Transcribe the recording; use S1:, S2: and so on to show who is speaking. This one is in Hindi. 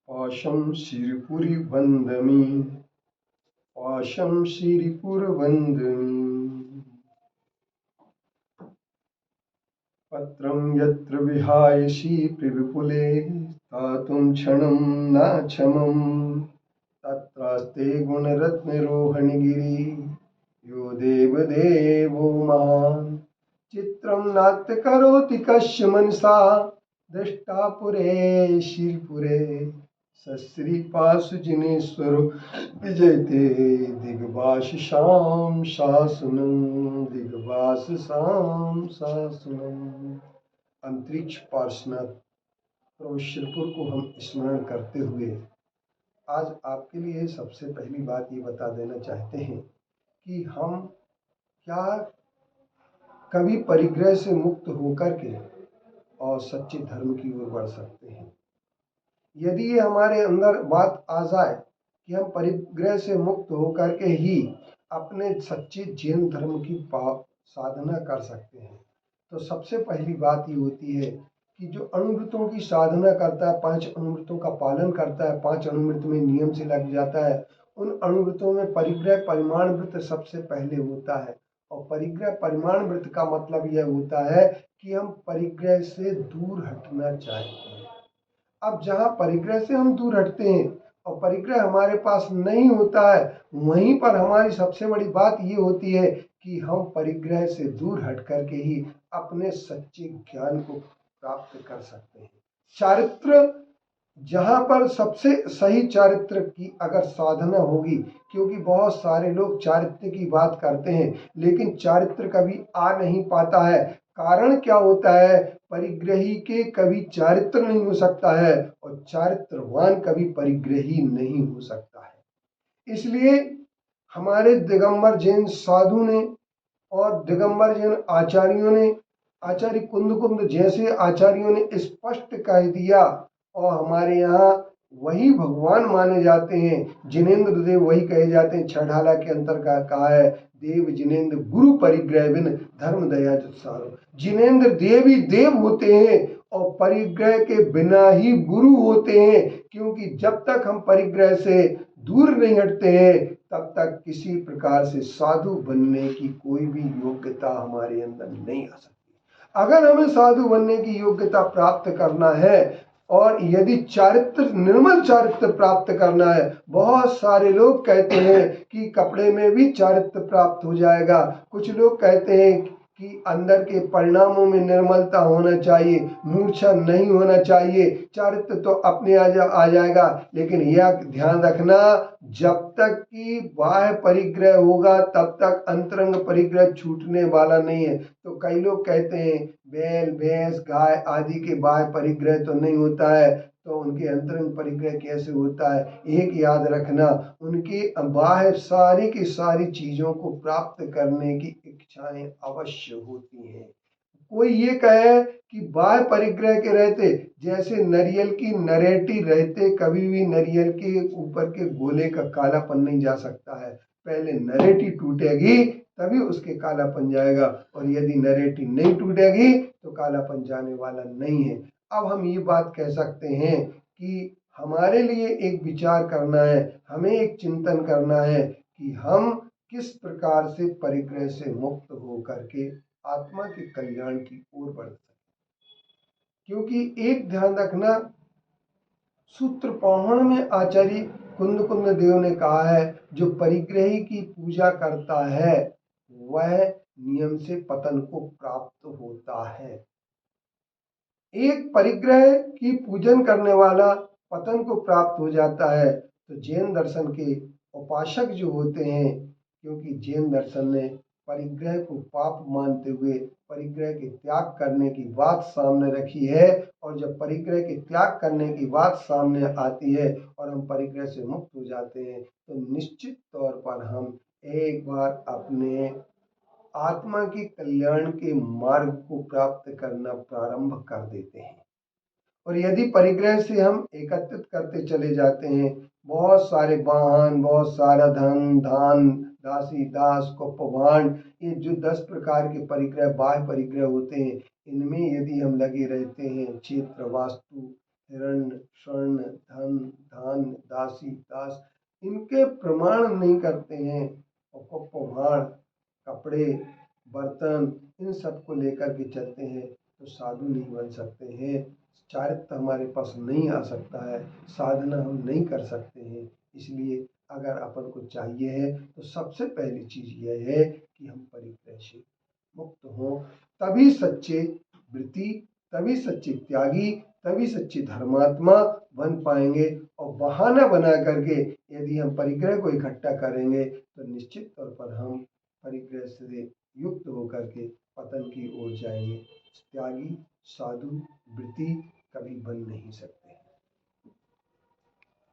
S1: पाशं शिरपुरिवन्दमि पाशं शिरपुरवन्दमि पत्रं यत्र विहायसि विपुले स्थातुं क्षणं न क्षमं तत्रास्ते गुणरत्नरोहणगिरि यो देवदेवो महान् चित्रं नाट्य करोति कस्य मनसा दृष्टा पुरे शिरपुरे सश्रीपाशुजिनेश्वरो विजयते दिग्भाषां शासनं दिग्भाषां शासनम्। अंतरिक्ष पार्श्वनाथ प्रभु शिरपुर को हम स्मरण करते हुए आज आपके लिए सबसे पहली बात ये बता देना चाहते हैं कि हम क्या कभी परिग्रह से मुक्त होकर के और सच्चे धर्म की ओर बढ़ सकते हैं। यदि ये हमारे अंदर बात आ जाए कि हम परिग्रह से मुक्त होकर के ही अपने सच्चे जैन धर्म की साधना कर सकते हैं, तो सबसे पहली बात ये होती है कि जो अणुव्रतों की साधना करता है, 5 अणुव्रतों का पालन करता है, 5 अणुव्रत में नियम से लग जाता है, उन अणुव्रतों में परिग्रह परिमाण व्रत सबसे पहले होता है। और परिग्रह परिमाण व्रत का मतलब यह होता है कि हम परिग्रह से दूर हटना चाहते हैं। अब जहाँ परिग्रह से हम दूर हटते हैं और परिग्रह हमारे पास नहीं होता है, वहीं पर हमारी सबसे बड़ी बात ये होती है कि हम परिग्रह से दूर हट करके ही अपने सच्चे ज्ञान को प्राप्त कर सकते हैं। चारित्र, जहाँ पर सबसे सही चारित्र की अगर साधना होगी, क्योंकि बहुत सारे लोग चारित्र की बात करते हैं लेकिन चारित्र कभी आ नहीं पाता है। कारण क्या होता है? परिग्रही के कभी चारित्र नहीं हो सकता है और चारित्रवान कभी परिग्रही नहीं हो सकता है। इसलिए हमारे दिगंबर जैन साधु ने और दिगंबर जैन आचार्यों ने, आचार्य कुंद जैसे आचार्यों ने स्पष्ट कह दिया और हमारे यहाँ वही भगवान माने जाते हैं। जिनेन्द्र देव वही कहे जाते हैं। छठाला के अंतर का कहा है, देव जिनेन्द्र गुरु परिग्रह बिन धर्म दया जुत्सारो। जिनेन्द्र देव ही देव होते हैं और परिग्रह के बिना ही गुरु होते हैं, क्योंकि जब तक हम परिग्रह से दूर नहीं हटते हैं तब तक किसी प्रकार से साधु बनने की कोई भी योग्यता हमारे अंदर नहीं आ सकती। अगर हमें साधु बनने की योग्यता प्राप्त करना है और यदि चारित्र, निर्मल चारित्र प्राप्त करना है, बहुत सारे लोग कहते हैं कि कपड़े में भी चारित्र प्राप्त हो जाएगा। कुछ लोग कहते हैं कि अंदर के परिणामों में निर्मलता होना चाहिए, मूर्छा नहीं होना चाहिए, चारित्र तो अपने आ जाएगा। लेकिन यह ध्यान रखना, जब तक कि बाह्य परिग्रह होगा तब तक अंतरंग परिग्रह छूटने वाला नहीं है। तो कई लोग कहते हैं बैल भैंस गाय आदि के बाह्य परिग्रह तो नहीं होता है, तो उनके अंतरंग परिग्रह कैसे होता है? एक याद रखना, उनकी बाह्य सारी की सारी चीजों को प्राप्त करने की इच्छाएं अवश्य होती हैं। कोई ये कहे कि बाह्य परिग्रह के रहते, जैसे नारियल की नरेटी रहते, कभी भी नारियल के ऊपर के गोले का कालापन नहीं जा सकता है। पहले नरेटी टूटेगी तभी उसके कालापन जाएगा, और यदि नरेटी नहीं टूटेगी तो कालापन जाने वाला नहीं है। अब हम ये बात कह सकते हैं कि हमारे लिए एक विचार करना है, हमें एक चिंतन करना है कि हम किस प्रकार से परिग्रह से मुक्त होकर के आत्मा के कल्याण की ओर बढ़ सके। क्योंकि एक ध्यान रखना, सूत्र पौहण में आचार्य कुंद देव ने कहा है, जो परिग्रही की पूजा करता है वह नियम से पतन को प्राप्त होता है। एक परिग्रह की पूजन करने वाला पतन को प्राप्त हो जाता है। तो जैन दर्शन के उपासक जो होते हैं, क्योंकि जैन दर्शन ने परिग्रह को पाप मानते हुए परिग्रह के त्याग करने की बात सामने रखी है, और जब परिग्रह के त्याग करने की बात सामने आती है और हम परिग्रह से मुक्त हो जाते हैं, तो निश्चित तौर पर हम एक बार अपने आत्मा के कल्याण के मार्ग को प्राप्त करना प्रारंभ कर देते हैं। और यदि परिग्रह से हम एकत्रित करते चले जाते हैं, बहुत सारे वाहन, बहुत सारा धन धान दासी दास कुपभांड, ये जो 10 प्रकार के परिग्रह बाह्य परिग्रह होते हैं, इनमें यदि हम लगे रहते हैं, क्षेत्र वास्तु हिरण्य, स्वर्ण, धन, धान्य, दासी, दास इनके प्रमाण नहीं करते हैं और पौहाड़, कपड़े, बर्तन इन सब को लेकर के चलते हैं तो साधु नहीं बन सकते हैं। चारित्र हमारे पास नहीं आ सकता है, साधना हम नहीं कर सकते हैं। इसलिए अगर अपन को चाहिए है तो सबसे पहली चीज यह है कि हम परिग्रह से मुक्त हों, तभी सच्चे वृत्ति, तभी सच्चे त्यागी, तभी सच्चे धर्मात्मा बन पाएंगे। और बहाना बना करके यदि हम परिग्रह को इकट्ठा करेंगे तो निश्चित तौर पर हम परिग्रह से युक्त होकर के पतन की ओर जाएंगे। त्यागी, साधु, वृत्ति कभी बन नहीं सकते।